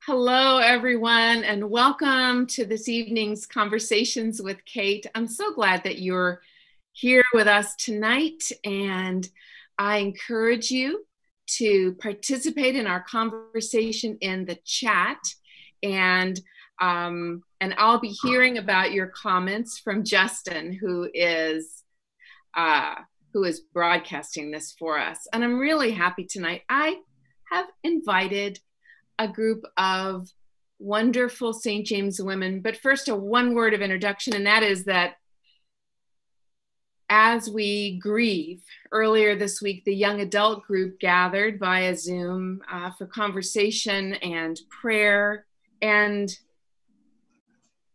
Hello, everyone, and welcome to this evening's Conversations with Kate. I'm so glad that you're here with us tonight, and I encourage you to participate in our conversation in the chat, and I'll be hearing about your comments from Justin, who is broadcasting this for us. And I'm really happy tonight. I have invited a group of wonderful St. James women. But first, a one word of introduction, and that is that as we grieve, earlier this week, the young adult group gathered via Zoom for conversation and prayer. And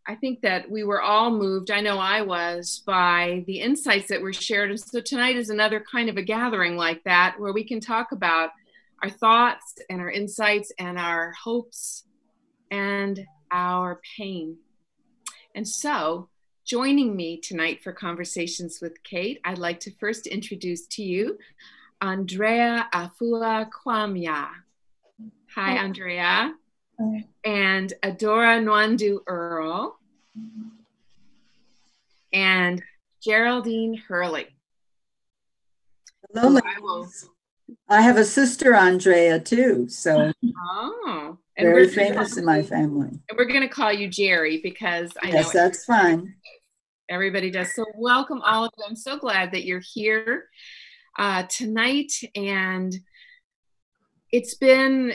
I think that we were all moved, I know I was, by the insights that were shared. And so tonight is another kind of a gathering like that, where we can talk about our thoughts and our insights and our hopes and our pain. And so, joining me tonight for Conversations with Kate, I'd like to first introduce to you Andrea Afua Kwamya. Hi, Andrea. Hi. And Adora Nwandu Earl. And Geraldine Hurley. Hello, ladies. I have a sister, Andrea, too, so very famous in my family. And we're going to call you Jerry because I know. Yes, that's fine. Everybody does. So welcome all of you. I'm so glad that you're here tonight. And it's been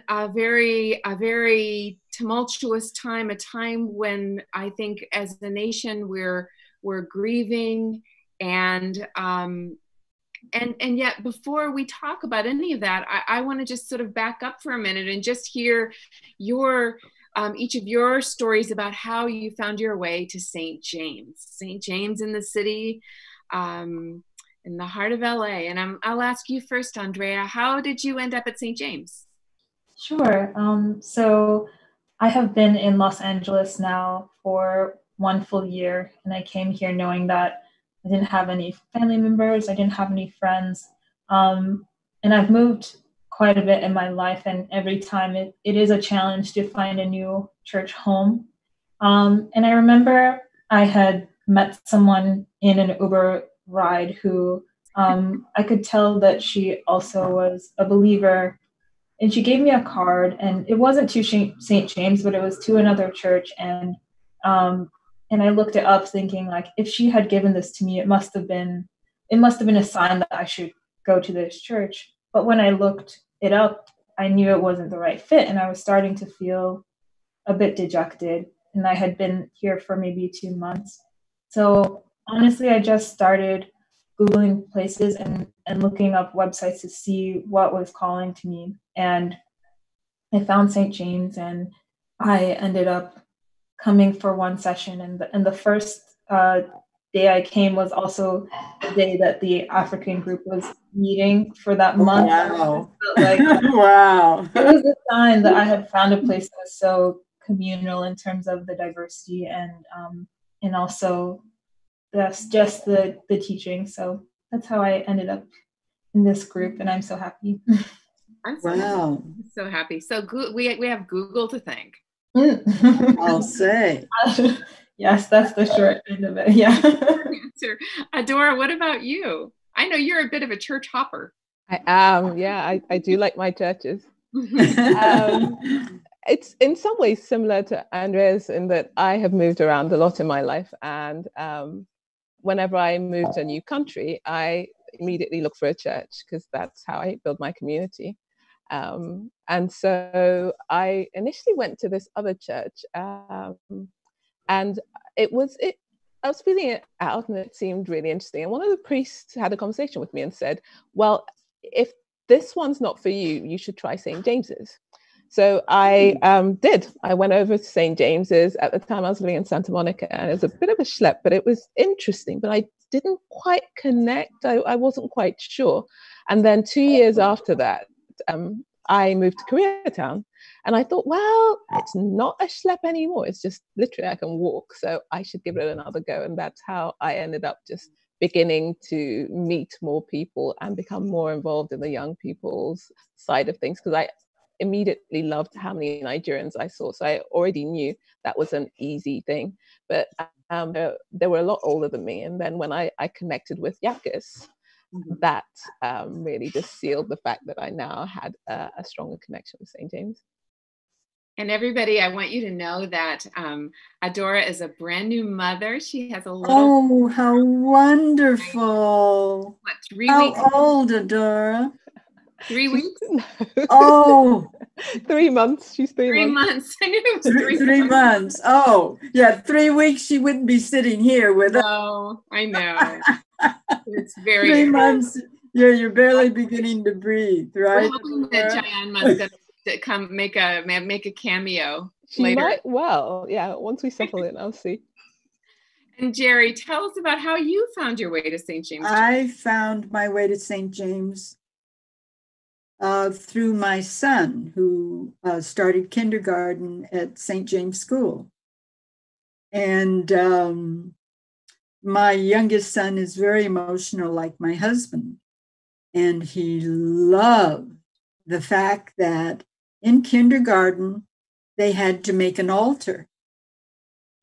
a very tumultuous time, a time when I think as a nation we're grieving, and yet before we talk about any of that, I want to just sort of back up for a minute and just hear your each of your stories about how you found your way to St. James in the city, in the heart of LA. And I'll ask you first, Andrea, how did you end up at St. James? Sure. So I have been in Los Angeles now for 1 full year, and I came here knowing that I didn't have any family members, I didn't have any friends, and I've moved quite a bit in my life, and every time it is a challenge to find a new church home. And I remember I had met someone in an Uber ride who I could tell that she also was a believer, and she gave me a card, and it wasn't to St. James, but it was to another church, and I looked it up thinking, like, if she had given this to me, it must have been a sign that I should go to this church. But when I looked it up, I knew it wasn't the right fit, and I was starting to feel a bit dejected, and I had been here for maybe 2 months. So honestly, I just started Googling places and looking up websites to see what was calling to me. And I found St. James, and I ended up coming for one session. And the first day I came was also the day that the African group was meeting for that month. Wow. Like, wow. It was a sign that I had found a place that was so communal in terms of the diversity and also just the teaching. So that's how I ended up in this group, and I'm so happy. I'm so happy. So we have Google to thank. I'll say. Yes, that's the short end of it. Yeah. Adora, what about you? I know you're a bit of a church hopper. I am. Yeah, I do like my churches. It's in some ways similar to Andrea's in that I have moved around a lot in my life, and whenever I move to a new country, I immediately look for a church because that's how I build my community. And so I initially went to this other church, and I was feeling it out, and it seemed really interesting. And one of the priests had a conversation with me and said, well, if this one's not for you, you should try St. James's. So I did. I went over to St. James's. At the time I was living in Santa Monica, and it was a bit of a schlep, but it was interesting, but I didn't quite connect. I wasn't quite sure. And then 2 years after that, I moved to Koreatown, and I thought, well, it's not a schlep anymore. It's just literally I can walk, so I should give it another go. And that's how I ended up just beginning to meet more people and become more involved in the young people's side of things, because immediately loved how many Nigerians I saw. So I already knew that was an easy thing. But they were a lot older than me. And then when I connected with Yakis, that really just sealed the fact that I now had a stronger connection with St. James. And everybody, I want you to know that Adora is a brand new mother. She has a little. Oh, how wonderful. What, 3 how weeks? How old, Adora? 3 weeks? Oh. 3 months. She's 3 months. I knew it was 3 months. Oh, yeah. 3 weeks. She wouldn't be sitting here with us. No, I know. It's very 3 months. Yeah, you're barely beginning to breathe, right? We're hoping that Jayanma's going to come make a cameo she later. Might well, yeah. Once we settle in, I'll see. And Jerry, tell us about how you found your way to St. James. I found my way to St. James through my son, who started kindergarten at St. James School. And my youngest son is very emotional, like my husband. And he loved the fact that in kindergarten, they had to make an altar.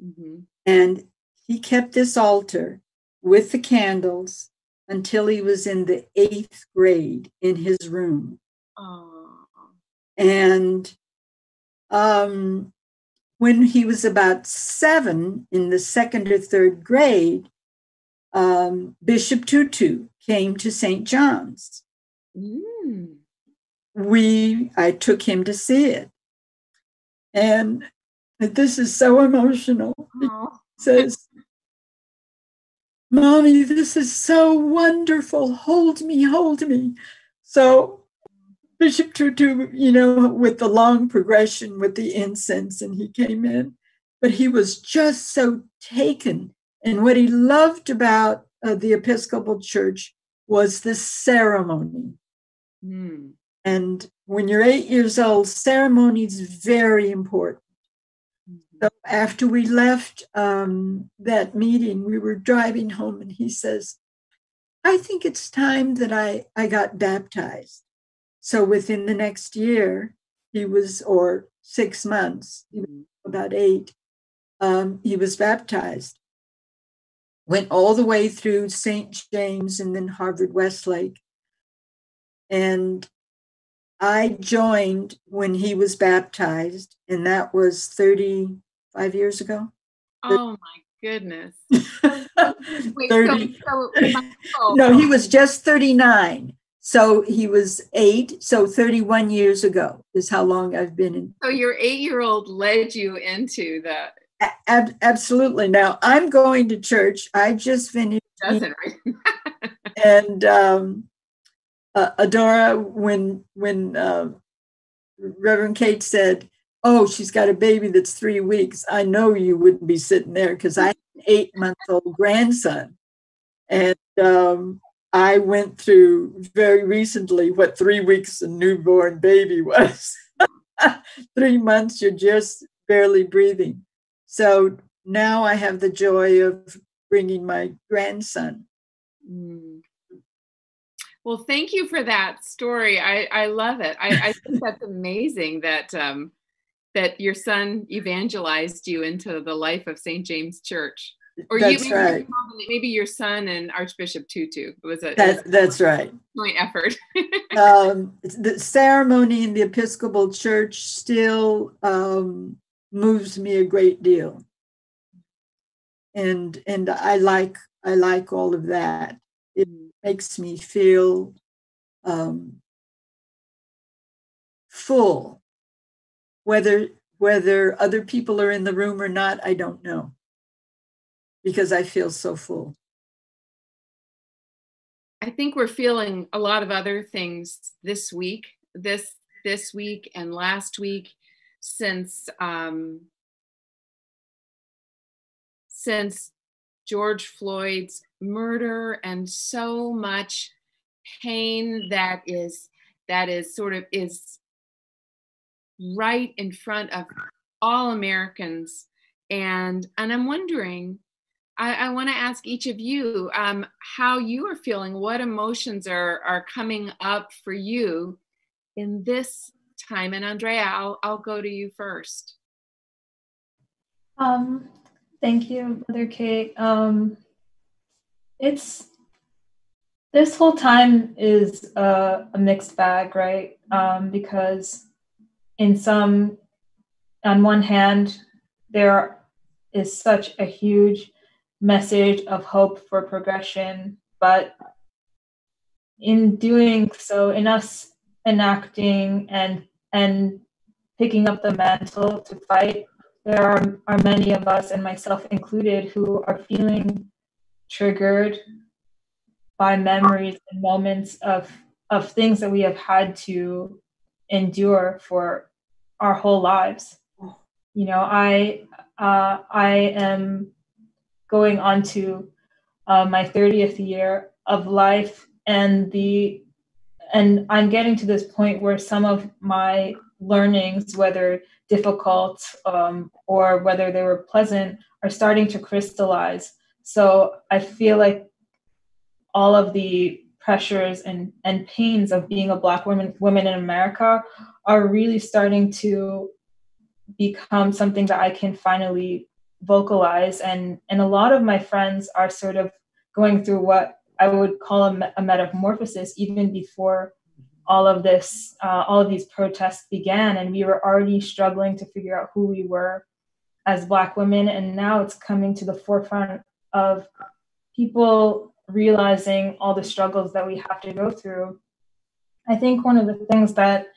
Mm-hmm. And he kept this altar with the candles until he was in the 8th grade in his room. Oh. And when he was about 7 in the 2nd or 3rd grade, Bishop Tutu came to St. John's. Mm. I took him to see it. And this is so emotional. Oh. He says, "Mommy, this is so wonderful. Hold me, hold me." So Bishop Tutu, with the long progression with the incense, and he came in, but he was just so taken. And what he loved about the Episcopal Church was the ceremony. Mm. And when you're 8 years old, ceremony is very important. Mm-hmm. So after we left that meeting, we were driving home, and he says, "I think it's time that I got baptized." So within the next year, or 6 months, about 8, he was baptized. Went all the way through St. James and then Harvard Westlake. And I joined when he was baptized, and that was 35 years ago. Oh my goodness. Wait, 30. No, he was just 39. So he was 8. So 31 years ago is how long I've been in. So your 8-year-old led you into that. Absolutely. Now I'm going to church. I just finished. Doesn't, right? And Adora, when Reverend Kate said, "Oh, she's got a baby that's 3 weeks," I know you wouldn't be sitting there, because I have an 8-month-old grandson. And I went through very recently what 3 weeks a newborn baby was. 3 months, you're just barely breathing. So now I have the joy of bringing my grandson. Mm. Well, thank you for that story. I love it. I think that's amazing that that your son evangelized you into the life of St. James Church. Or that's right. Maybe your son and Archbishop Tutu. It was that's right. Joint effort. The ceremony in the Episcopal Church still moves me a great deal, and I like all of that. It makes me feel full. Whether other people are in the room or not, I don't know, because I feel so full. I think we're feeling a lot of other things this week, this week and last week, since George Floyd's murder, and so much pain that is right in front of all Americans. And I'm wondering, I want to ask each of you how you are feeling, what emotions are coming up for you in this time. And Andrea, I'll go to you first. Thank you, Mother Kate. It's this whole time is a mixed bag, right? Because on one hand, there is such a huge message of hope for progression, but in doing so, in us enacting and picking up the mantle to fight, there are many of us, and myself included, who are feeling triggered by memories and moments of things that we have had to endure for our whole lives. You know, I am going on to my 30th year of life, and I'm getting to this point where some of my learnings, whether difficult or whether they were pleasant, are starting to crystallize. So I feel like all of the pressures and pains of being a Black woman in America are really starting to become something that I can finally vocalize. And a lot of my friends are sort of going through what I would call a metamorphosis even before all of these protests began. And we were already struggling to figure out who we were as Black women. And now it's coming to the forefront of people realizing all the struggles that we have to go through. I think one of the things that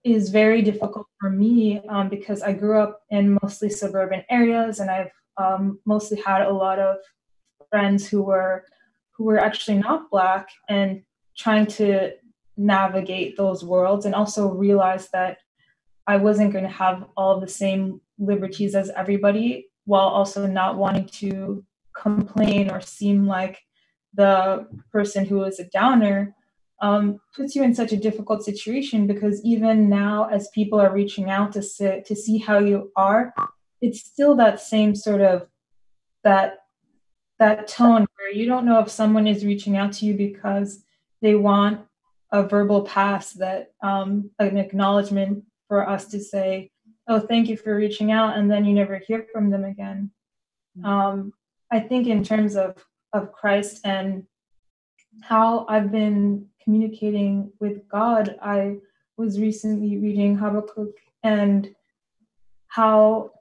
is very difficult for me because I grew up in mostly suburban areas, and I've mostly had a lot of friends who were actually not Black, and trying to navigate those worlds, and also realize that I wasn't going to have all of the same liberties as everybody, while also not wanting to complain or seem like the person who is a downer, puts you in such a difficult situation, because even now, as people are reaching out to see how you are, it's still that same sort of that tone where you don't know if someone is reaching out to you because they want a verbal pass, that an acknowledgement for us to say, oh, thank you for reaching out, and then you never hear from them again. I think in terms of Christ and how I've been communicating with God, I was recently reading Habakkuk, and how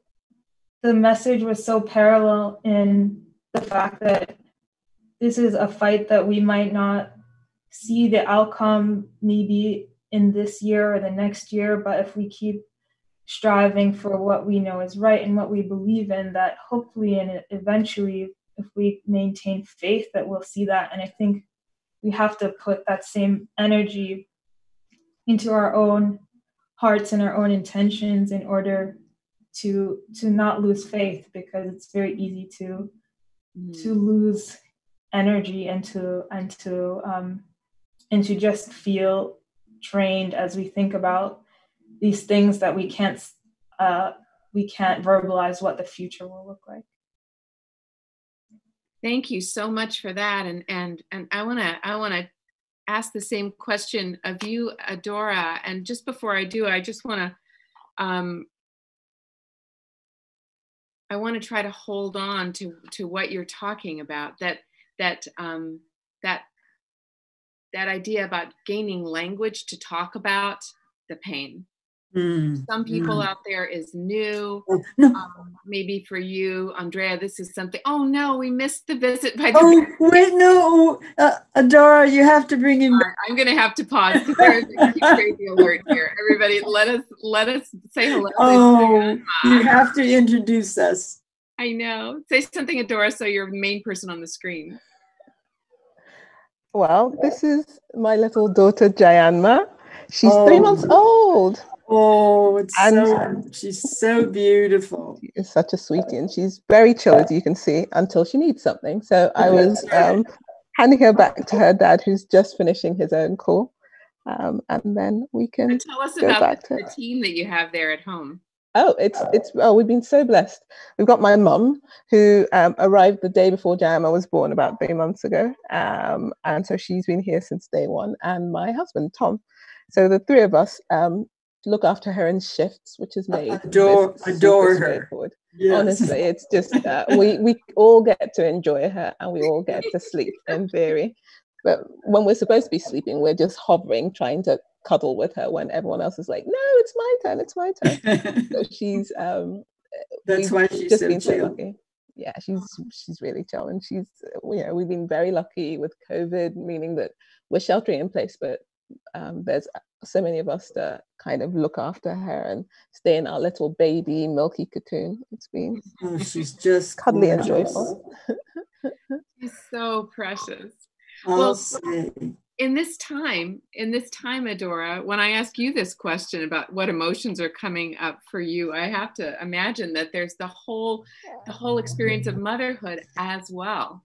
the message was so parallel in the fact that this is a fight that we might not see the outcome maybe in this year or the next year, but if we keep striving for what we know is right and what we believe in, that hopefully and eventually, if we maintain faith, that we'll see that. And I think we have to put that same energy into our own hearts and our own intentions in order to not lose faith, because it's very easy to lose energy and to just feel drained as we think about these things that we can't verbalize what the future will look like. Thank you so much for that, and I want to ask the same question of you, Adora. And just before I do, I just want to I want to try to hold on to what you're talking about. That idea about gaining language to talk about the pain. Some people out there is new. Maybe for you, Andrea, this is something. Oh no, we missed the visit by the. Oh wait, no, Adora, you have to bring him. I'm going to have to pause because there's a crazy alert here. Everybody, let us say hello. Oh, you have to introduce us. I know. Say something, Adora, so you're the main person on the screen. Well, this is my little daughter, Jayanma. She's 3 months old. Oh, she's so beautiful. She is such a sweetie, and she's very chill, as you can see, until she needs something. So I was handing her back to her dad, who's just finishing his own call. And then we can tell us go about back the team that you have there at home. Oh, we've been so blessed. We've got my mum, who arrived the day before Jayanma was born, about 3 months ago. And so she's been here since day one, and my husband, Tom. So the three of us look after her in shifts, which has made adore super her. straightforward. Yes. Honestly, it's just we all get to enjoy her, and we all get to sleep in theory. But when we're supposed to be sleeping, we're just hovering, trying to cuddle with her when everyone else is like, "No, it's my turn. It's my turn." So she's that's why she's just so been so chill. lucky. Yeah, she's really chill, and she's, you know, we've been very lucky with COVID, meaning that we're sheltering in place, but there's so many of us to kind of look after her and stay in our little baby milky cocoon. It's been she's just cuddly gorgeous. and joyful. She's so precious. I'll say. In this time, Adora, when I ask you this question about what emotions are coming up for you, I have to imagine that there's the whole experience of motherhood as well.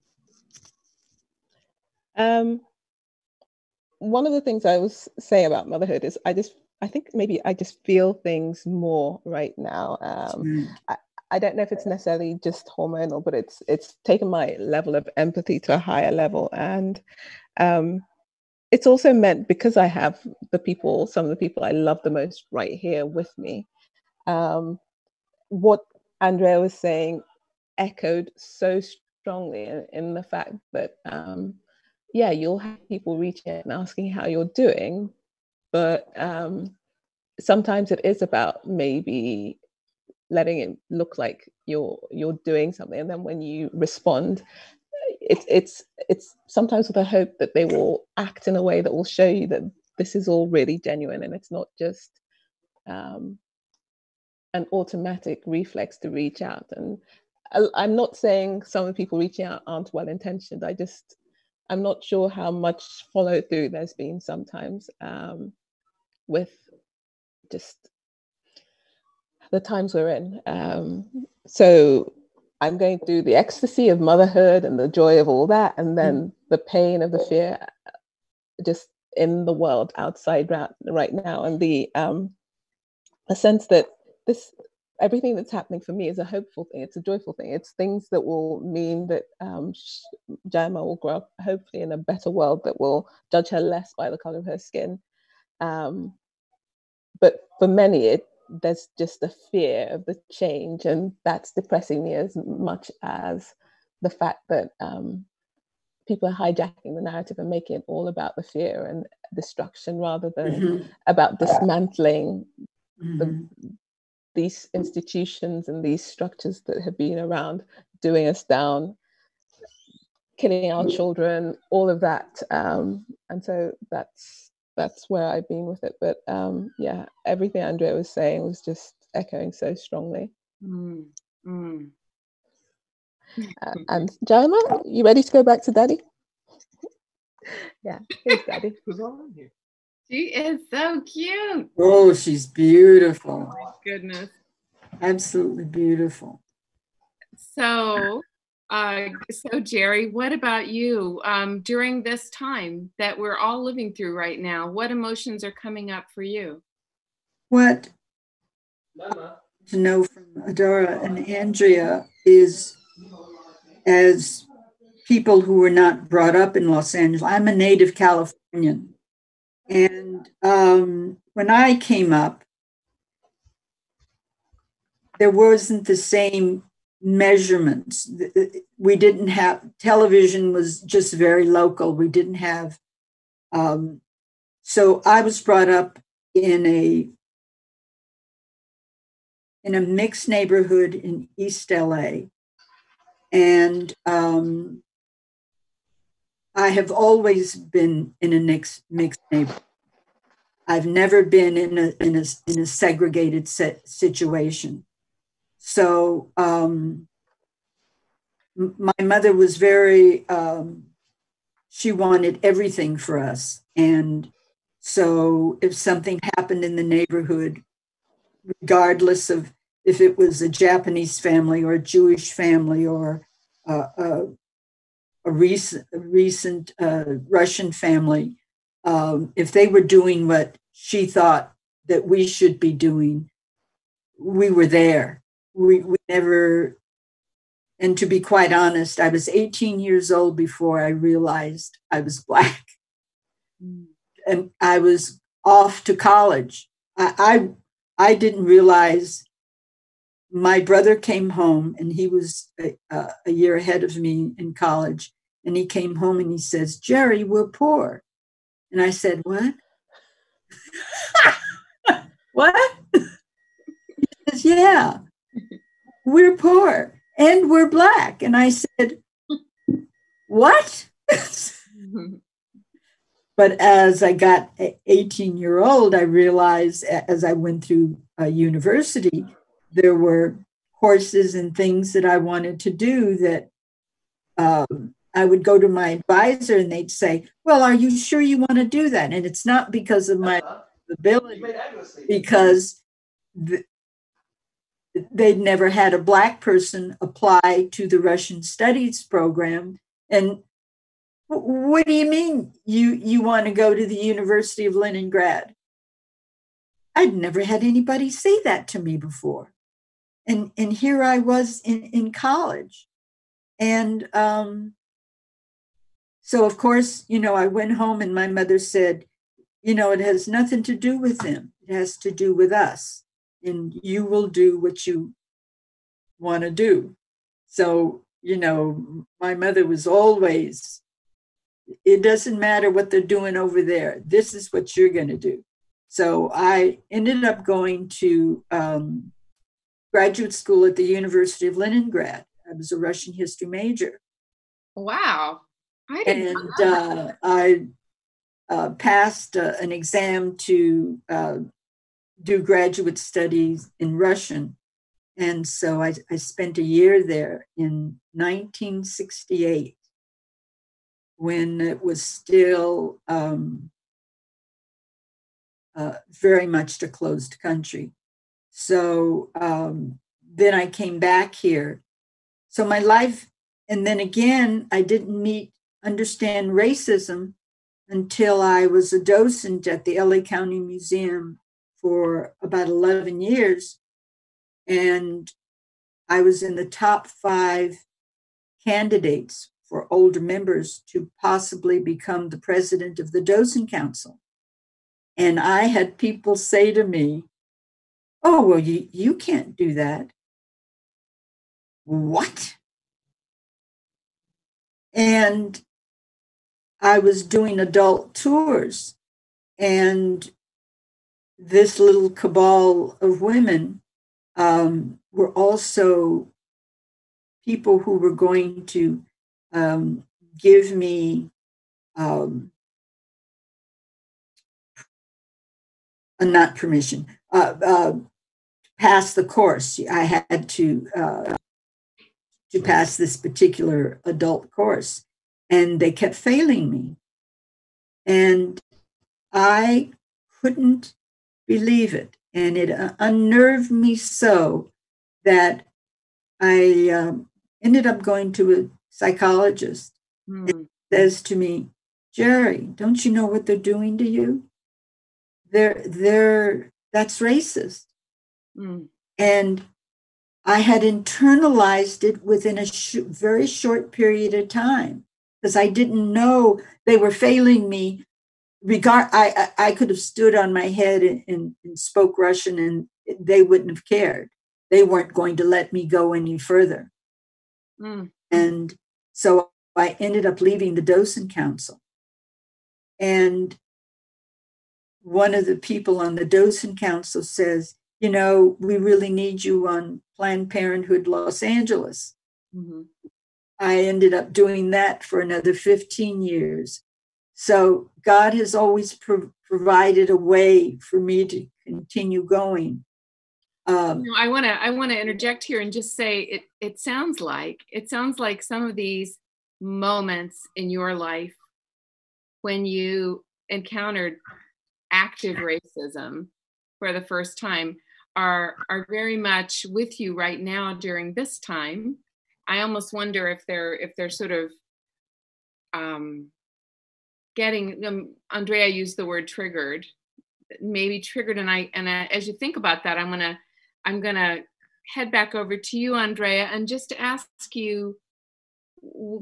One of the things I was saying about motherhood is I think maybe I just feel things more right now. I don't know if it's necessarily just hormonal, but it's taken my level of empathy to a higher level. And it's also meant, because I have some of the people I love the most right here with me, what Andrea was saying echoed so strongly in the fact that, yeah, you'll have people reaching out and asking how you're doing, but sometimes it is about maybe letting it look like you're doing something, and then when you respond, it's sometimes with a hope that they will act in a way that will show you that this is all really genuine, and it's not just an automatic reflex to reach out. And I'm not saying some of the people reaching out aren't well intentioned. I'm not sure how much follow through there's been sometimes with just the times we're in. So I'm going through the ecstasy of motherhood and the joy of all that, and then the pain of the fear just in the world outside right now, and the sense that everything that's happening for me is a hopeful thing. It's a joyful thing. It's things that will mean that Jaima will grow up hopefully in a better world that will judge her less by the color of her skin. But for many, there's just a fear of the change, and that's depressing me as much as the fact that people are hijacking the narrative and making it all about the fear and destruction rather than about dismantling these institutions and these structures that have been around, doing us down, killing our children, all of that. And so that's where I've been with it. But yeah, everything Andrea was saying was just echoing so strongly. And Jaima, you ready to go back to Daddy? Yeah, here's Daddy. Who's on here? She is so cute. Oh, she's beautiful. Oh my goodness. Absolutely beautiful. So Jerry, what about you? During this time that we're all living through right now, what emotions are coming up for you? What to know from Adora and Andrea is, as people who were not brought up in Los Angeles, I'm a native Californian. And when I came up, there wasn't the same measurements. We didn't have, television was just very local. We didn't have, so I was brought up in a mixed neighborhood in East LA. And I have always been in a mixed neighborhood. I've never been in a segregated situation. So my mother was very, she wanted everything for us. And so if something happened in the neighborhood, regardless of if it was a Japanese family or a Jewish family or a recent Russian family, if they were doing what she thought that we should be doing, we were there. We never, and to be quite honest, I was 18 years old before I realized I was Black. And I was off to college I didn't realize my brother came home, and he was a year ahead of me in college. And he came home and he says, "Jerry, we're poor." And I said, "What?" "What?" He says, "Yeah, we're poor and we're Black." And I said, "What?" But as I got 18-year-old, I realized as I went through university, there were courses and things that I wanted to do that I would go to my advisor and they'd say, "Well, are you sure you want to do that?" And it's not because of my ability, because they'd never had a Black person apply to the Russian studies program. And what do you mean you want to go to the University of Leningrad? I'd never had anybody say that to me before. And here I was in college. And so, of course, I went home and my mother said, "It has nothing to do with them. It has to do with us. And you will do what you want to do." So, my mother was always, "It doesn't matter what they're doing over there. This is what you're going to do." So I ended up going to graduate school at the University of Leningrad. I was a Russian history major. Wow. I didn't know that. I passed an exam to do graduate studies in Russian. And so I spent a year there in 1968, when it was still very much a closed country. So then I came back here. So my life, and then again, I didn't understand racism until I was a docent at the LA County Museum for about 11 years. And I was in the top 5 candidates for older members to possibly become the president of the Docent Council. And I had people say to me, "Oh, well, you can't do that." What? And I was doing adult tours, and this little cabal of women were also people who were going to give me not permission, pass the course. I had to pass this particular adult course, and they kept failing me. And I couldn't believe it. And it unnerved me so that I ended up going to a psychologist. And he says to me, "Jerry, don't you know what they're doing to you? That's racist." And I had internalized it within a very short period of time, because I didn't know they were failing me. I could have stood on my head and spoke Russian, and they wouldn't have cared. They weren't going to let me go any further. And so I ended up leaving the Docent Council. And one of the people on the Docent Council says, "We really need you on Planned Parenthood Los Angeles." I ended up doing that for another 15 years. So God has always provided a way for me to continue going. I want to interject here and just say it sounds like some of these moments in your life when you encountered active racism for the first time are very much with you right now during this time. I almost wonder if they're sort of getting them. Andrea used the word triggered, maybe triggered, and I as you think about that, I'm gonna head back over to you, Andrea, and just to ask you,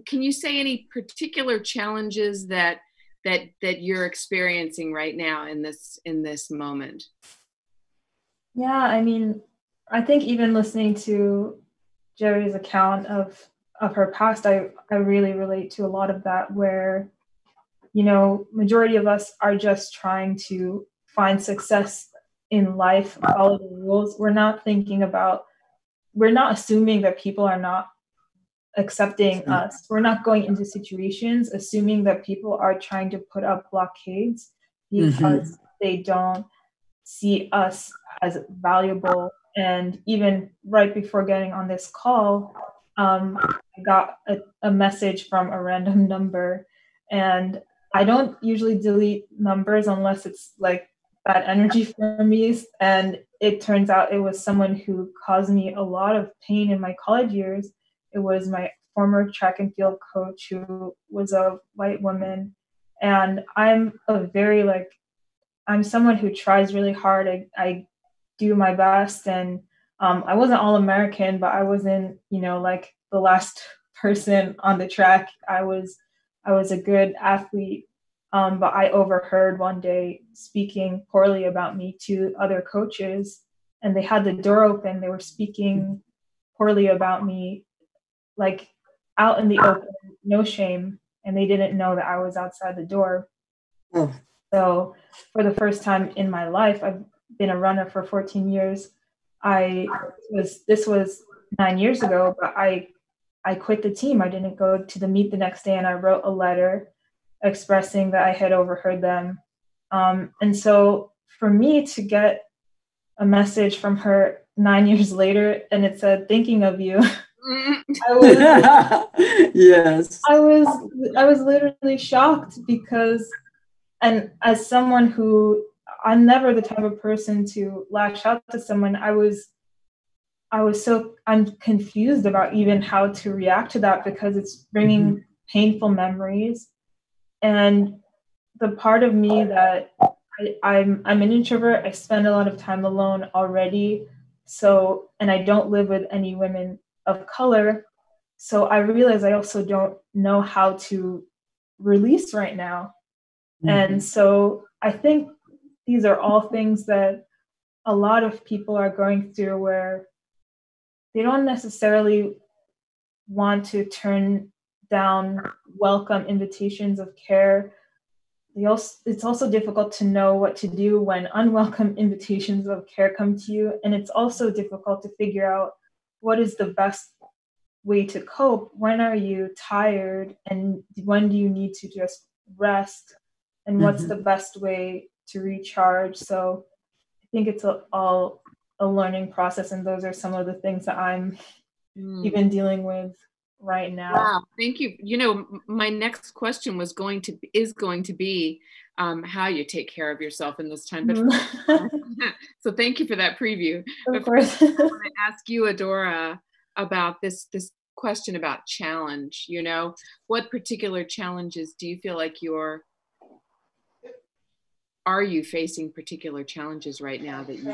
can you say any particular challenges that you're experiencing right now in this moment? Yeah, I mean, I think even listening to Jerry's account of her past, I really relate to a lot of that where, you know, majority of us are just trying to find success in life, follow the rules. We're not assuming that people are not accepting us. We're not going into situations assuming that people are trying to put up blockades because they don't see us as valuable. And even right before getting on this call, I got a message from a random number. And I don't usually delete numbers unless it's like bad energy for me. And it turns out it was someone who caused me a lot of pain in my college years. It was my former track and field coach who was a white woman. And I'm someone who tries really hard. I do my best, and I wasn't all American, but I wasn't, you know, like the last person on the track. I was a good athlete, but I overheard one day speaking poorly about me to other coaches, and they had the door open. They were speaking poorly about me, like out in the open, no shame, and they didn't know that I was outside the door. Oh. So for the first time in my life, I've been a runner for 14 years. This was 9 years ago, but I quit the team. I didn't go to the meet the next day, and I wrote a letter expressing that I had overheard them. And so for me to get a message from her 9 years later, and it said, "Thinking of you," Yes. I was literally shocked because, and as someone who, I'm never the type of person to lash out to someone, I'm confused about even how to react to that because it's bringing painful memories. And the part of me that I'm an introvert, I spend a lot of time alone already. So, and I don't live with any women of color. So I realize I also don't know how to release right now. And so I think these are all things that a lot of people are going through where they don't necessarily want to turn down welcome invitations of care. It's also difficult to know what to do when unwelcome invitations of care come to you. And it's also difficult to figure out what is the best way to cope. When are you tired? And when do you need to just rest? And what's the best way to recharge? So I think it's all a learning process. And those are some of the things that I'm even dealing with right now. Wow, thank you. You know, my next question is going to be how you take care of yourself in this time. But so thank you for that preview. Of course. I want to ask you, Adora, about this question about challenge. You know, what particular challenges do you feel like are you facing particular challenges right now that you?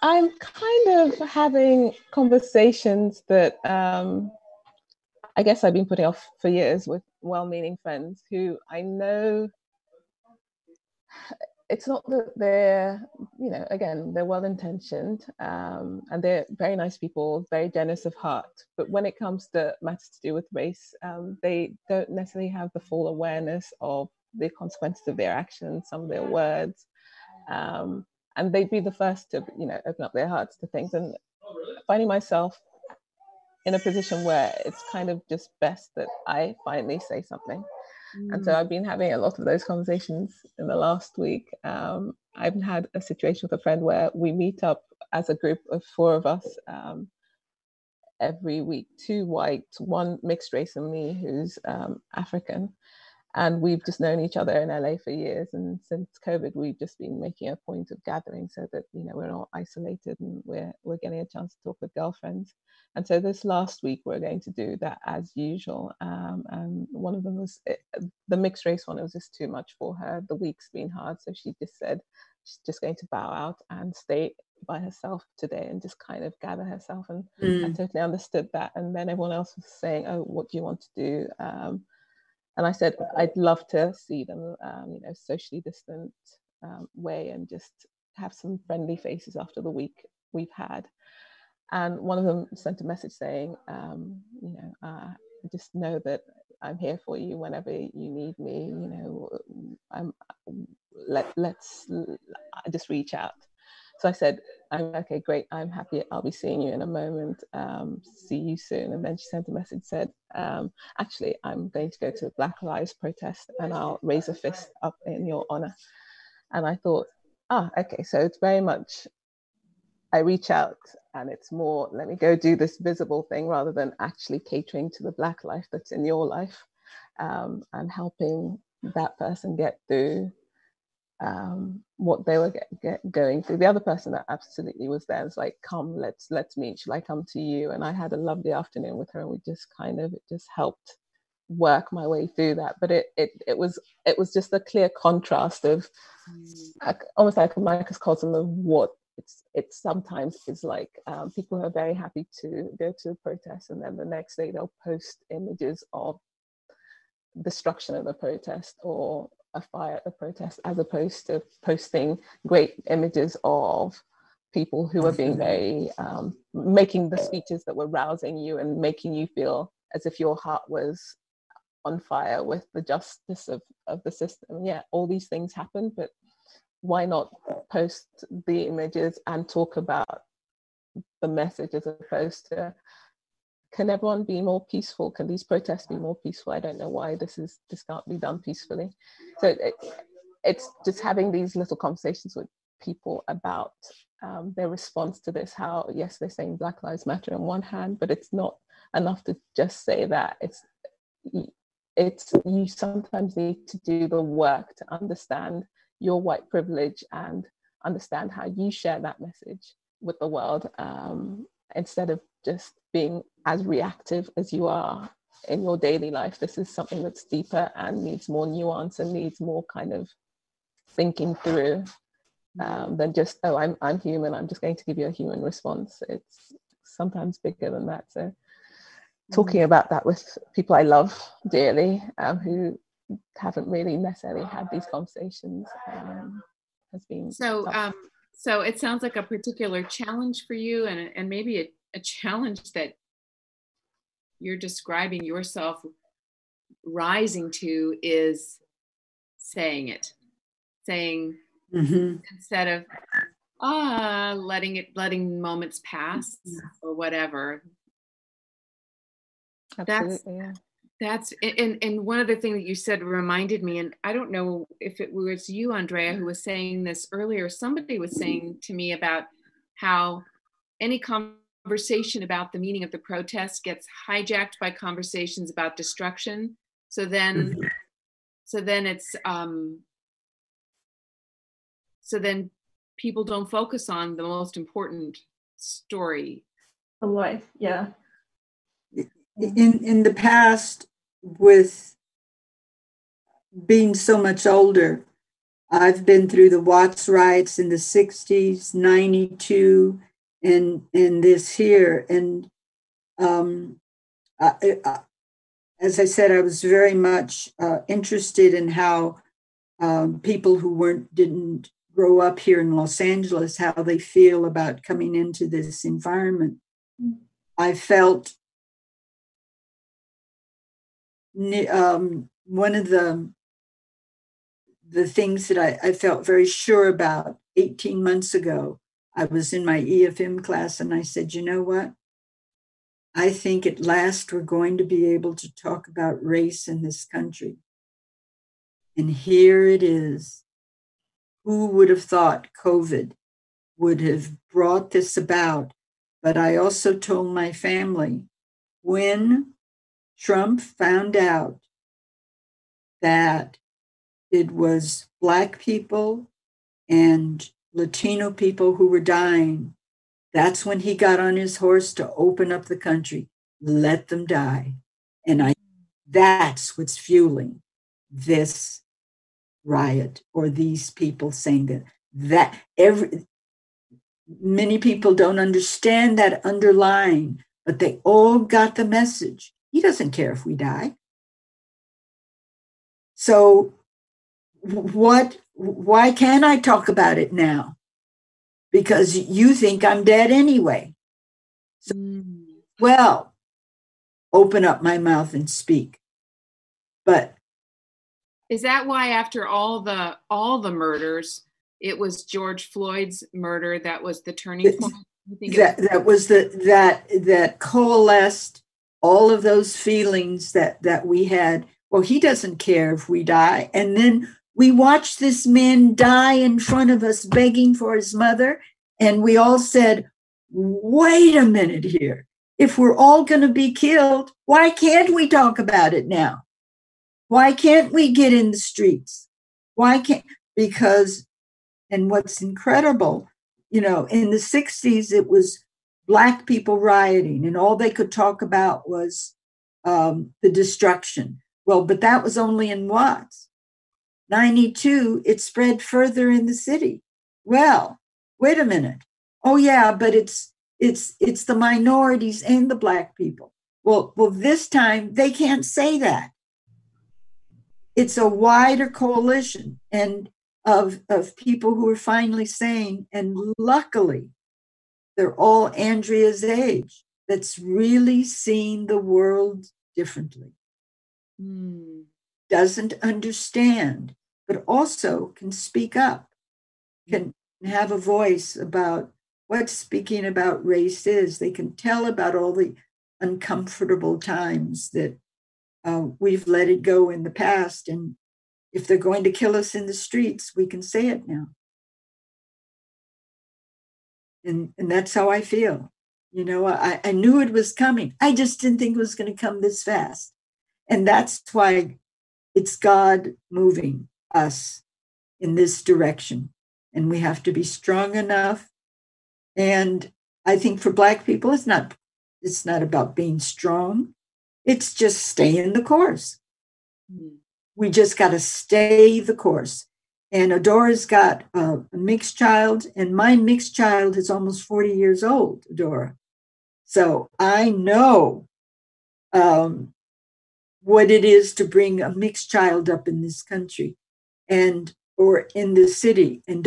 I'm kind of having conversations that I guess I've been putting off for years with well-meaning friends who I know it's not that they're, you know, again, they're well-intentioned and they're very nice people, very generous of heart. But when it comes to matters to do with race, they don't necessarily have the full awareness of the consequences of their actions, some of their words. And they'd be the first to, you know, open up their hearts to things. And finding myself in a position where it's kind of just best that I finally say something. And so I've been having a lot of those conversations in the last week. I've had a situation with a friend where we meet up as a group of 4 of us every week, 2 white, 1 mixed race, and me who's African. And we've just known each other in LA for years. And since COVID, we've just been making a point of gathering so that, you know, we're not isolated and we're getting a chance to talk with girlfriends. And so this last week, we're going to do that as usual. And one of them was the mixed race one. It was just too much for her. The week's been hard. So she just said she's just going to bow out and stay by herself today and just kind of gather herself. And I totally understood that. And then everyone else was saying, oh, what do you want to do? And I said, I'd love to see them, you know, socially distant way and just have some friendly faces after the week we've had. And one of them sent a message saying, just know that I'm here for you whenever you need me. Let's just reach out. So I said, okay, great. I'm happy. I'll be seeing you in a moment. See you soon. And then she sent a message, said, actually, I'm going to go to the Black Lives protest and I'll raise a fist up in your honor. And I thought, okay, so it's very much, I reach out and it's more, let me go do this visible thing rather than actually catering to the Black life that's in your life, and helping that person get through what they were going through. The other person that absolutely was there was like, come, let's meet. Shall I come to you? And I had a lovely afternoon with her, and we just it just helped work my way through that. But it was just a clear contrast of almost like a microcosm of what it sometimes is like. People are very happy to go to a protest, and then the next day they'll post images of destruction of the protest or a fire at the protest, as opposed to posting great images of people who are being very making the speeches that were rousing you and making you feel as if your heart was on fire with the justice of the system. Yeah, all these things happen, but why not post the images and talk about the message as opposed to, can everyone be more peaceful? Can these protests be more peaceful? I don't know why this can't be done peacefully. So it's just having these little conversations with people about their response to this. How, yes, they're saying Black Lives Matter on one hand, but it's not enough to just say that. It's you sometimes need to do the work to understand your white privilege and understand how you share that message with the world, instead of just being as reactive as you are in your daily life. This is something that's deeper and needs more nuance and needs more kind of thinking through than just, I'm human, I'm just going to give you a human response. It's sometimes bigger than that. So talking about that with people I love dearly, who haven't really necessarily had these conversations, has been so it sounds like a particular challenge for you, and maybe a challenge that you're describing yourself rising to is saying instead of letting moments pass or whatever. Absolutely, That's and one other thing that you said reminded me, and I don't know if it was you, Andrea, who was saying this earlier. Somebody was saying to me about how any conversation about the meaning of the protest gets hijacked by conversations about destruction. So then it's so then people don't focus on the most important story. The life, yeah. In the past, with being so much older, I've been through the Watts riots in the 60s, 92, and this here. And as I said, I was very much interested in how people who didn't grow up here in Los Angeles, how they feel about coming into this environment. I felt one of the things that I felt very sure about 18 months ago, I was in my EFM class and I said, you know what? I think at last we're going to be able to talk about race in this country. And here it is. Who would have thought COVID would have brought this about? But I also told my family, when Trump found out that it was Black people and Latino people who were dying, that's when he got on his horse to open up the country. Let them die. And that's what's fueling this riot, or these people saying that many people don't understand that underlying, but they all got the message. He doesn't care if we die. So why can't I talk about it now? Because you think I'm dead anyway. So, well, open up my mouth and speak. But is that why after all the murders, it was George Floyd's murder that was the turning point? That was that coalesced all of those feelings that we had. Well, he doesn't care if we die. And then we watched this man die in front of us begging for his mother. And we all said, wait a minute here. If we're all going to be killed, why can't we talk about it now? Why can't we get in the streets? Why can't? Because, and what's incredible, in the 60s, it was Black people rioting, and all they could talk about was the destruction. Well, but that was only in Watts. 92, it spread further in the city. Well, wait a minute. Oh yeah, but it's the minorities and the Black people. Well, this time they can't say that. It's a wider coalition and of people who are finally saying, and luckily, they're all Andrea's age, that's really seeing the world differently. Doesn't understand, but also can speak up, can have a voice about what speaking about race is. They can tell about all the uncomfortable times that we've let it go in the past. And if they're going to kill us in the streets, we can say it now. And that's how I feel. I knew it was coming. I just didn't think it was going to come this fast. And that's why it's God moving us in this direction. And we have to be strong enough. And I think for Black people, it's not about being strong. It's just staying the course. We just got to stay the course. And Adora's got a mixed child, and my mixed child is almost 40 years old, Adora. So I know what it is to bring a mixed child up in this country or in this city. And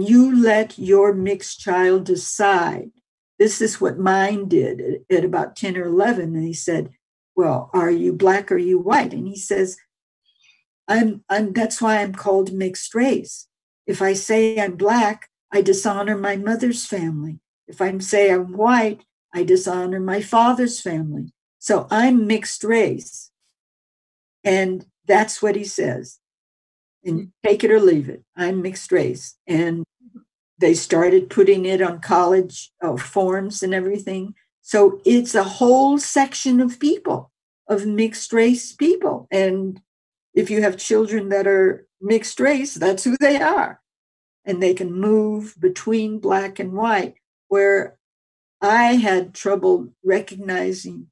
you let your mixed child decide. This is what mine did at about 10 or 11. And he said, well, are you Black or are you white? And he says, that's why I'm called mixed race. If I say I'm Black, I dishonor my mother's family. If I say I'm white, I dishonor my father's family. So I'm mixed race. And that's what he says. And take it or leave it. I'm mixed race. And they started putting it on college forms and everything. So it's a whole section of people, of mixed race people. And if you have children that are mixed race, that's who they are. And they can move between Black and white, where I had trouble recognizing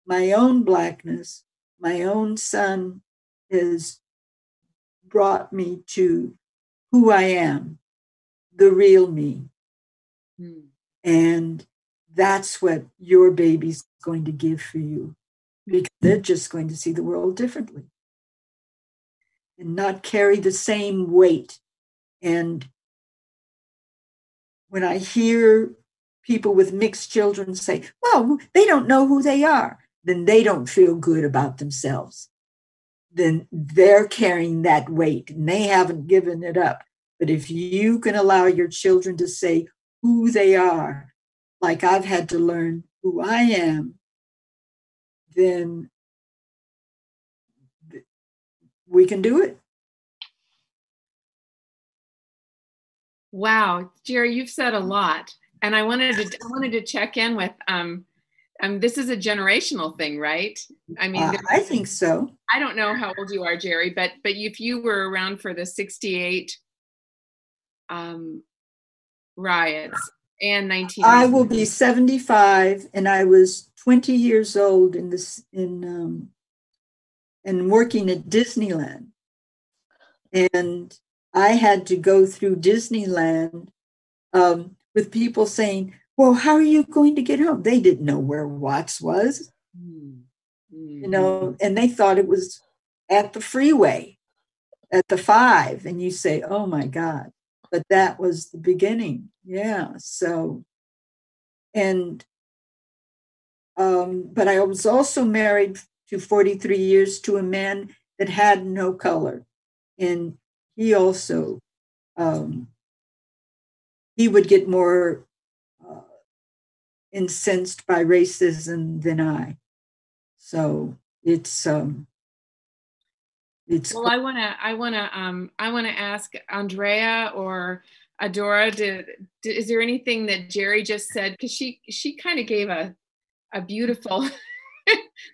my own Blackness. My own son has brought me to who I am, the real me. And that's what your baby's going to give for you, because they're just going to see the world differently and not carry the same weight. And when I hear people with mixed children say, well, they don't know who they are, then they don't feel good about themselves. Then they're carrying that weight and they haven't given it up. But if you can allow your children to say who they are, like I've had to learn who I am, then we can do it. Wow, Jerry, you've said a lot. And I wanted to check in with, this is a generational thing, right? I mean, I think so. I don't know how old you are, Jerry, but if you were around for the 68 riots and 19, I will be 75, and I was 20 years old and working at Disneyland, and I had to go through Disneyland with people saying, well, how are you going to get home? They didn't know where Watts was, and they thought it was at the freeway. at the 5, and you say, oh my God, but that was the beginning. Yeah. So, and, but I was also married to 43 years to a man that had no color. And he also, he would get more incensed by racism than I. So it's well, I want to ask Andrea or Adora, is there anything that Jerry just said? Because she kind of gave a beautiful,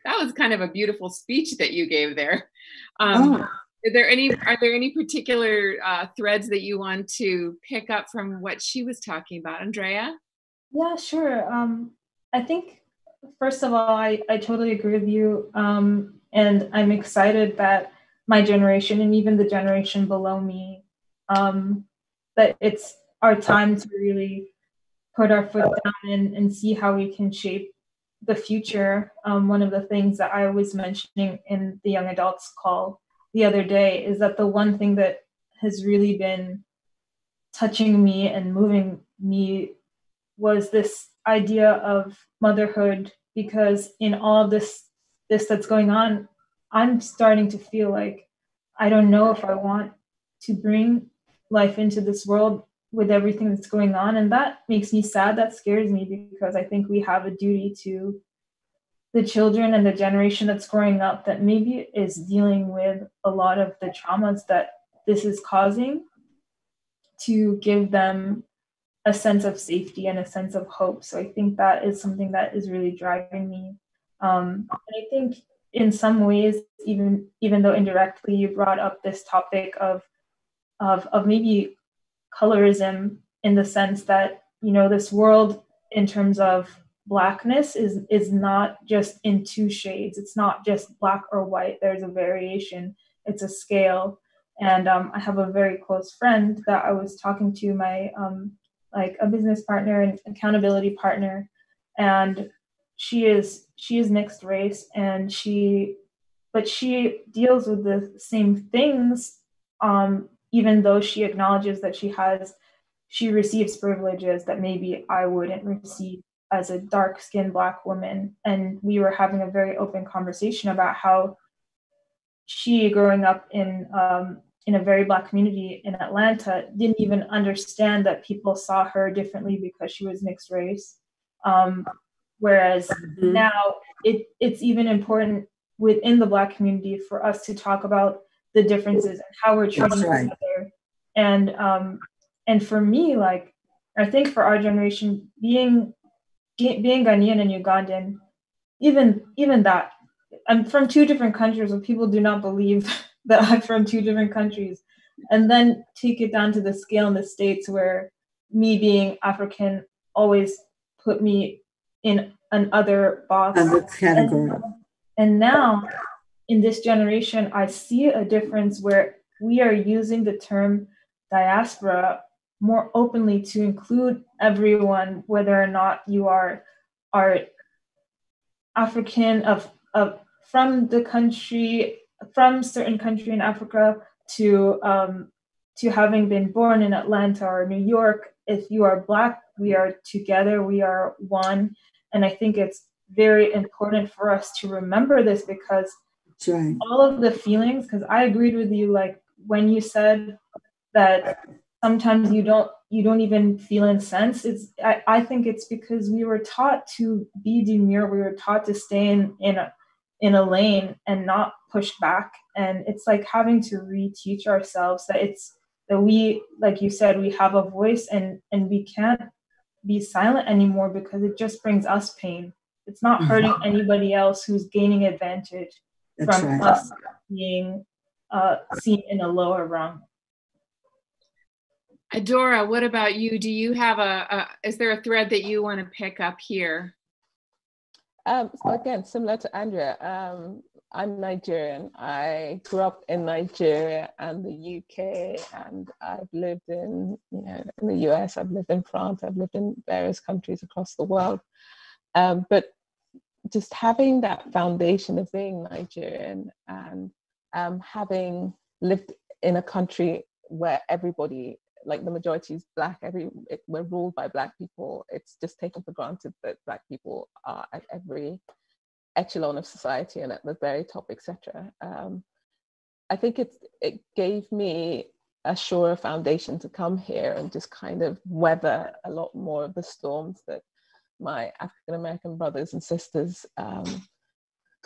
that was kind of a beautiful speech that you gave there. Are there any particular threads that you want to pick up from what she was talking about, Andrea? Yeah, sure. I think, first of all, I totally agree with you. And I'm excited that my generation and even the generation below me, that it's our time to really put our foot down and see how we can shape the future. One of the things that I was mentioning in the young adults call the other day is that the one thing that has really been touching me and moving me was this idea of motherhood, because in all of this that's going on, I'm starting to feel like I don't know if I want to bring life into this world with everything that's going on. And that makes me sad. That scares me, because I think we have a duty to the children and the generation that's growing up that maybe is dealing with a lot of the traumas that this is causing, to give them a sense of safety and a sense of hope. So I think that is something that is really driving me. And I think in some ways, even though indirectly you brought up this topic of maybe colorism, in the sense that, you know, this world in terms of Blackness is not just in 2 shades. It's not just black or white. There's a variation. It's a scale. And I have a very close friend that I was talking to, my like a business partner and accountability partner, and she is mixed race, and she deals with the same things, even though she acknowledges that she receives privileges that maybe I wouldn't receive as a dark-skinned Black woman. And we were having a very open conversation about how she, growing up in a very Black community in Atlanta, didn't even understand that people saw her differently because she was mixed race. Whereas now it's even important within the Black community for us to talk about the differences and how we're treating each other. And for me, like, I think for our generation, being Ghanaian and Ugandan, even that, I'm from 2 different countries where people do not believe that I'm from 2 different countries. And then take it down to the scale in the States, where me being African always put me in an other box. Category. And now in this generation, I see a difference where we are using the term diaspora more openly to include everyone, whether or not you are African from the country, from certain country in Africa, to having been born in Atlanta or New York. If you are Black, we are together, we are one. And I think it's very important for us to remember this, because all of the feelings, because I agreed with you, like when you said that sometimes you don't even feel incensed. I think it's because we were taught to be demure. We were taught to stay in a lane and not push back. And it's like having to reteach ourselves that we, like you said, we have a voice, and we can't be silent anymore, because it just brings us pain. It's not hurting anybody else who's gaining advantage from us being seen in a lower rung. Adora, what about you? Do you have is there a thread that you want to pick up here? So again, similar to Andrea, I'm Nigerian. I grew up in Nigeria and the UK, and I've lived in the US, I've lived in France, I've lived in various countries across the world. But just having that foundation of being Nigerian and having lived in a country where everybody, like the majority is Black, we're ruled by Black people. It's just taken for granted that Black people are at every echelon of society and at the very top, etc. I think it gave me a surer foundation to come here and just kind of weather a lot more of the storms that my African American brothers and sisters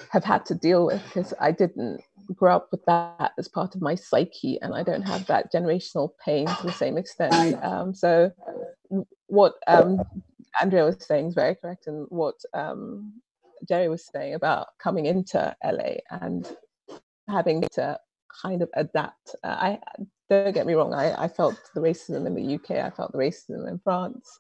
have had to deal with, because I didn't grow up with that as part of my psyche, and I don't have that generational pain to the same extent. So what Andrea was saying is very correct, and what Jerry was saying about coming into LA and having to kind of adapt. I don't get me wrong, I felt the racism in the UK, I felt the racism in France.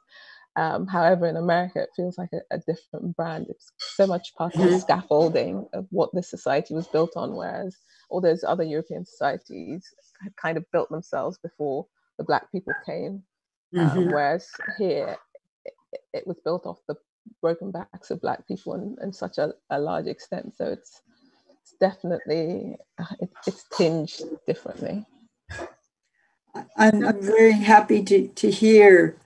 However, in America, it feels like a different brand. It's so much part of the scaffolding of what this society was built on, whereas all those other European societies had kind of built themselves before the Black people came. Whereas here, it was built off the broken backs of Black people in such a large extent. So it's definitely, it's tinged differently. I'm very happy to hear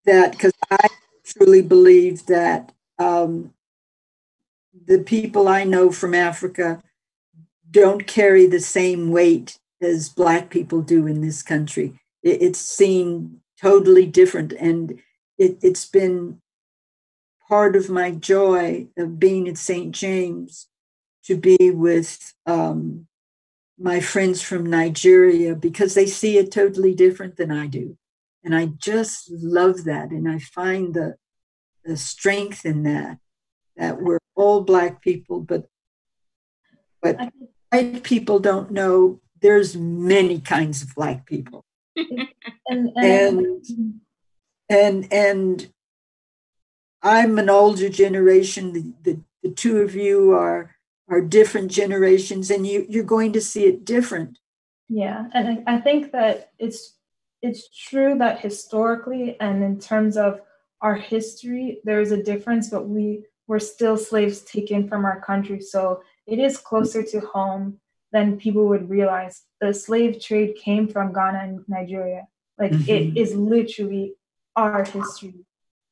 that, because I truly believe that the people I know from Africa don't carry the same weight as Black people do in this country. It's seen totally different, and it's been part of my joy of being at St. James to be with my friends from Nigeria, because they see it totally different than I do. And I just love that. And I find the strength in that we're all Black people, but white people don't know there's many kinds of Black people. and I'm an older generation. The two of you are different generations, and you're going to see it different. Yeah, and I think that it's true that historically and in terms of our history, there is a difference, but we were still slaves taken from our country. So it is closer to home than people would realize. The slave trade came from Ghana and Nigeria. Like it is literally our history.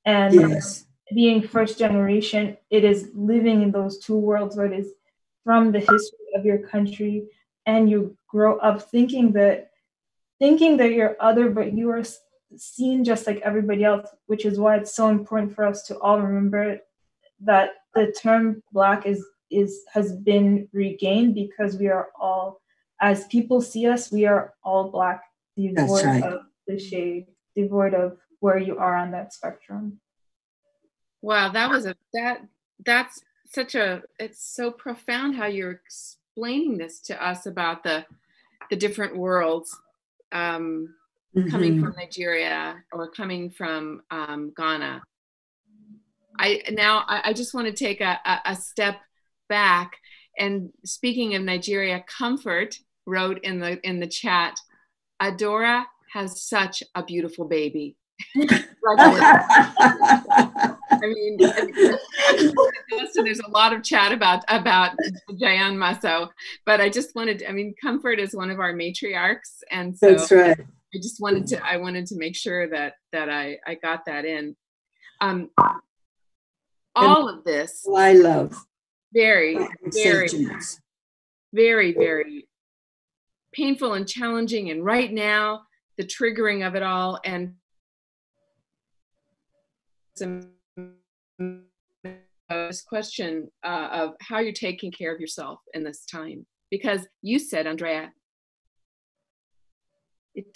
And being first generation, it is living in those two worlds where it is from the history of your country, and you grow up thinking that you're other, but you are seen just like everybody else, which is why it's so important for us to all remember that the term Black has been regained, because we are all, as people see us, we are all Black, devoid of the shade, devoid of where you are on that spectrum. Wow, that's such it's so profound how you're explaining this to us about the different worlds, coming from Nigeria or coming from Ghana. I just want to take a step back, and speaking of Nigeria, Comfort wrote in the chat, Adora has such a beautiful baby. I mean, there's a lot of chat about Jayan Maso, but I just wanted, Comfort is one of our matriarchs, and so that's right. I just wanted to make sure that I got that in. All of this, I love very, very, very, very painful and challenging, and right now the triggering of it all, and this question of how you're taking care of yourself in this time, because you said, Andrea, it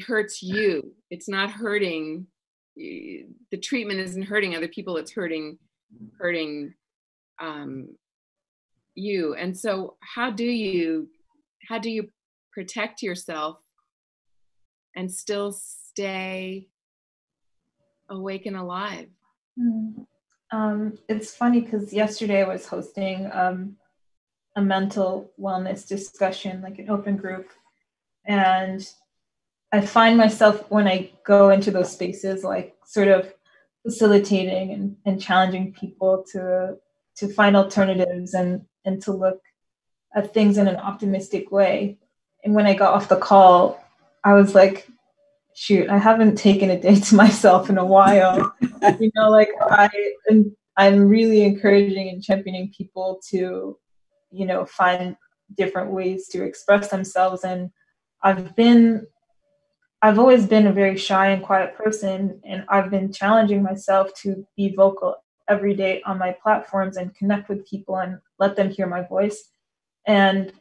hurts you. It's not hurting. The treatment isn't hurting other people. It's hurting you. And so how do you protect yourself and still stay awake and alive? It's funny because yesterday I was hosting a mental wellness discussion, like an open group, and I find myself when I go into those spaces, like sort of facilitating and challenging people to find alternatives and to look at things in an optimistic way. And when I got off the call, I was like, shoot, I haven't taken a day to myself in a while. Like I'm really encouraging and championing people to, find different ways to express themselves. And I've always been a very shy and quiet person, and I've been challenging myself to be vocal every day on my platforms and connect with people and let them hear my voice. And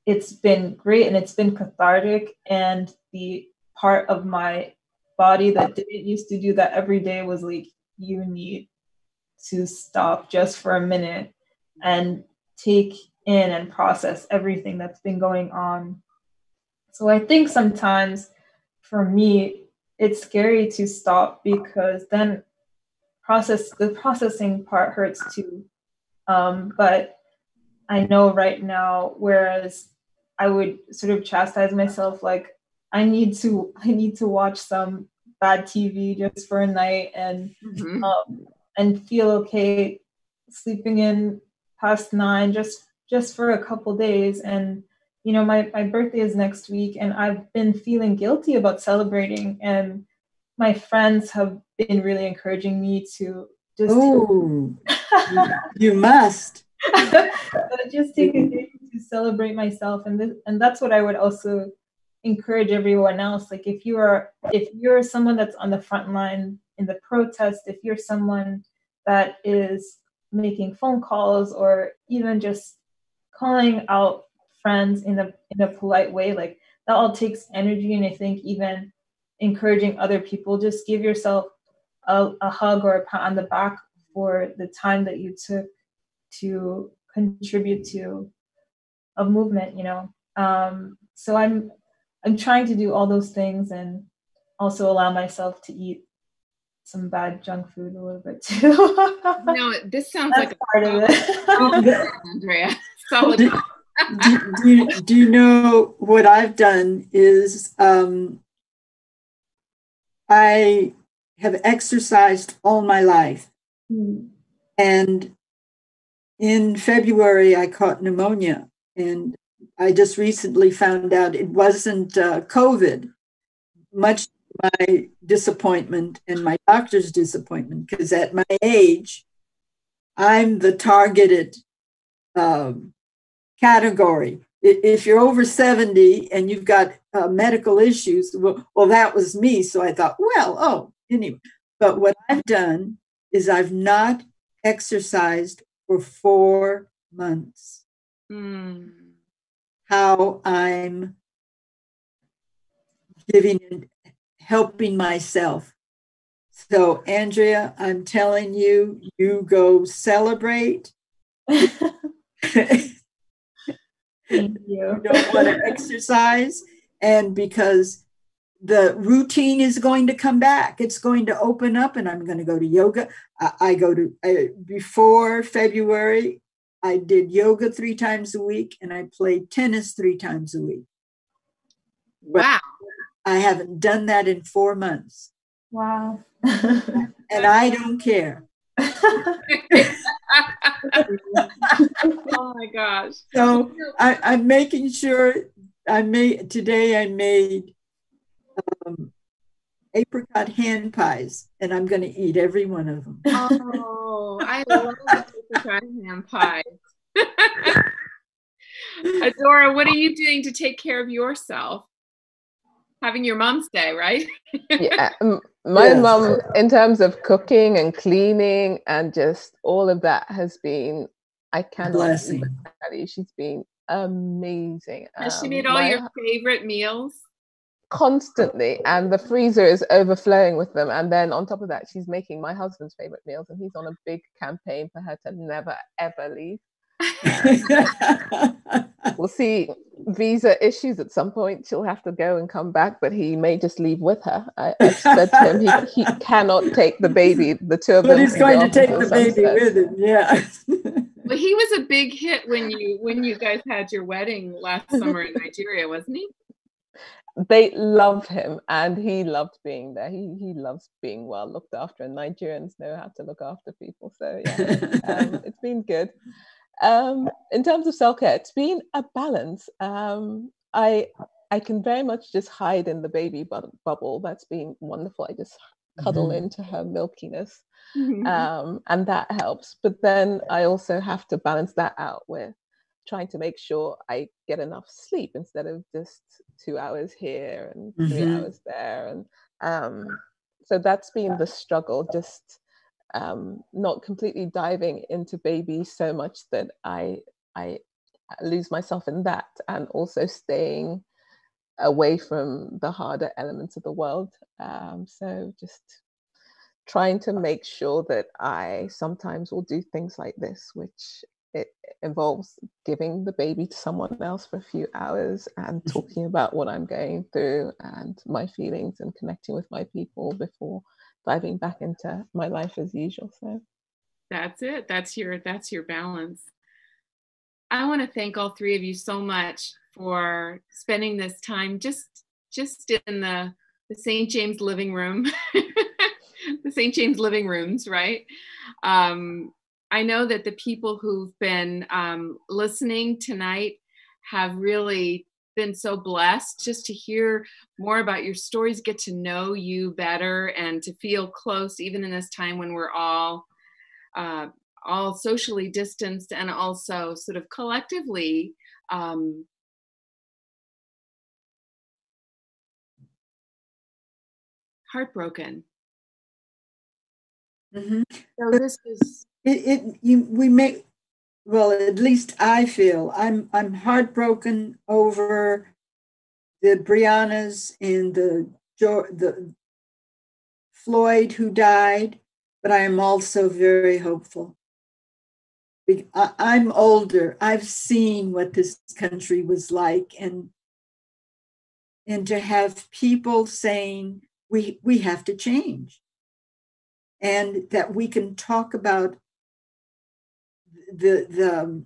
it's been great, and it's been cathartic. And the part of my body that didn't used to do that every day was like, you need to stop just for a minute and take in and process everything that's been going on. So I think sometimes for me, it's scary to stop, because then the processing part hurts too. But I know right now, whereas I would sort of chastise myself, like I need to watch some bad TV just for a night and feel okay sleeping in past 9 just for a couple days. And my birthday is next week, and I've been feeling guilty about celebrating, and my friends have been really encouraging me to just you must just take a day to celebrate myself. And that's what I would also encourage everyone else. Like if you're someone that's on the front line in the protest, if you're someone that is making phone calls or even just calling out friends in a polite way, like that all takes energy. And I think even encouraging other people, just give yourself a hug or a pat on the back for the time that you took to contribute to a movement. So I'm trying to do all those things, and also allow myself to eat some bad junk food a little bit too. This sounds That's like part of it. Andrea. Do you know what I've done is I have exercised all my life. And in February, I caught pneumonia, and I just recently found out it wasn't COVID, much to my disappointment and my doctor's disappointment, because at my age, I'm the targeted category. If you're over 70 and you've got medical issues, well, that was me. So I thought, anyway. But what I've done is I've not exercised for 4 months. How I'm helping myself. So, Andrea, I'm telling you, you go celebrate. Thank you. You don't want to exercise, and because the routine is going to come back, it's going to open up, and I'm going to go to yoga. Before February, I did yoga 3 times a week, and I played tennis 3 times a week. Wow. But I haven't done that in 4 months. Wow. And I don't care. Oh my gosh. So I'm making sure I made apricot hand pies, and I'm going to eat every one of them. Oh, I love apricot hand pies. Adora, what are you doing to take care of yourself? Having your mom stay, right? Yeah, my mom, in terms of cooking and cleaning and just all of that, has been, I cannot even tell you, she's been amazing. Has she made all your favorite meals? Constantly, and the freezer is overflowing with them. And then on top of that, she's making my husband's favorite meals, and he's on a big campaign for her to never ever leave. We'll see visa issues at some point. She'll have to go and come back, but he may just leave with her. I've said to him he cannot take the baby. The two of them. But he's going to take the baby with him. Yeah. Well, he was a big hit when you guys had your wedding last summer in Nigeria, wasn't he? They love him, and he loved being there. He loves being well looked after, and Nigerians know how to look after people. So yeah, it's been good. In terms of self-care, it's been a balance. I can very much just hide in the baby bubble. That's been wonderful. I just cuddle into her milkiness, and that helps. But then I also have to balance that out with trying to make sure I get enough sleep instead of just 2 hours here and 3 hours there. And so that's been the struggle, just not completely diving into baby so much that I lose myself in that, and also staying away from the harder elements of the world. So just trying to make sure that I sometimes will do things like this, which it involves giving the baby to someone else for a few hours and talking about what I'm going through and my feelings and connecting with my people before diving back into my life as usual. So that's it. That's your balance. I want to thank all three of you so much for spending this time just in the St. James living room, the St. James living rooms, right? I know that the people who've been listening tonight have really been so blessed just to hear more about your stories, get to know you better, and to feel close, even in this time when we're all socially distanced and also sort of collectively heartbroken. So this is well, at least I feel I'm heartbroken over the Breonnas and the Floyd who died, but I am also very hopeful. I'm older. I've seen what this country was like, and to have people saying we have to change, and that we can talk about the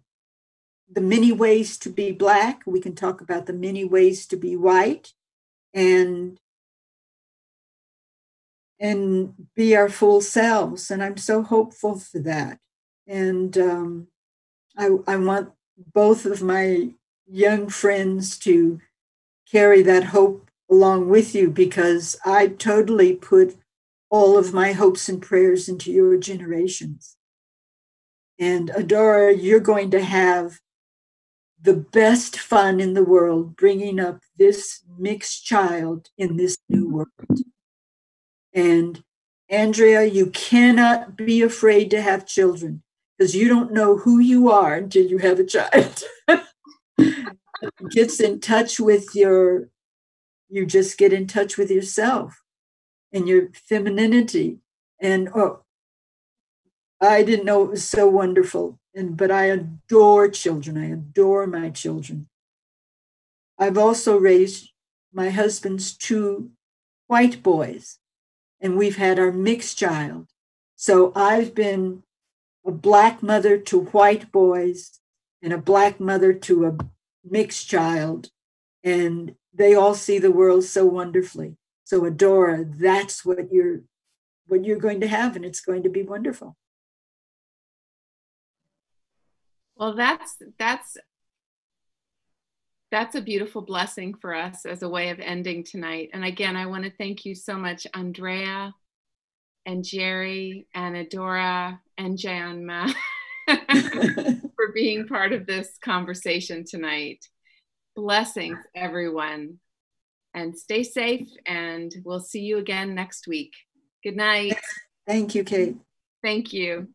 many ways to be Black. We can talk about the many ways to be white, and be our full selves. And I'm so hopeful for that. And I want both of my young friends to carry that hope along with you, because I totally put all of my hopes and prayers into your generations. And Adora, you're going to have the best fun in the world bringing up this mixed child in this new world. And Andrea, you cannot be afraid to have children, because you don't know who you are until you have a child. Gets in touch with you just get in touch with yourself and your femininity. And I didn't know it was so wonderful. But I adore children. I adore my children. I've also raised my husband's 2 white boys, and we've had our mixed child. So I've been a Black mother to white boys and a Black mother to a mixed child, and they all see the world so wonderfully. So Adora, that's what you're going to have, and it's going to be wonderful. Well, that's a beautiful blessing for us as a way of ending tonight. And again, I want to thank you so much, Andrea and Jerry and Adora and Janma, for being part of this conversation tonight. Blessings, everyone. And stay safe, and we'll see you again next week. Good night. Thank you, Kate. Thank you.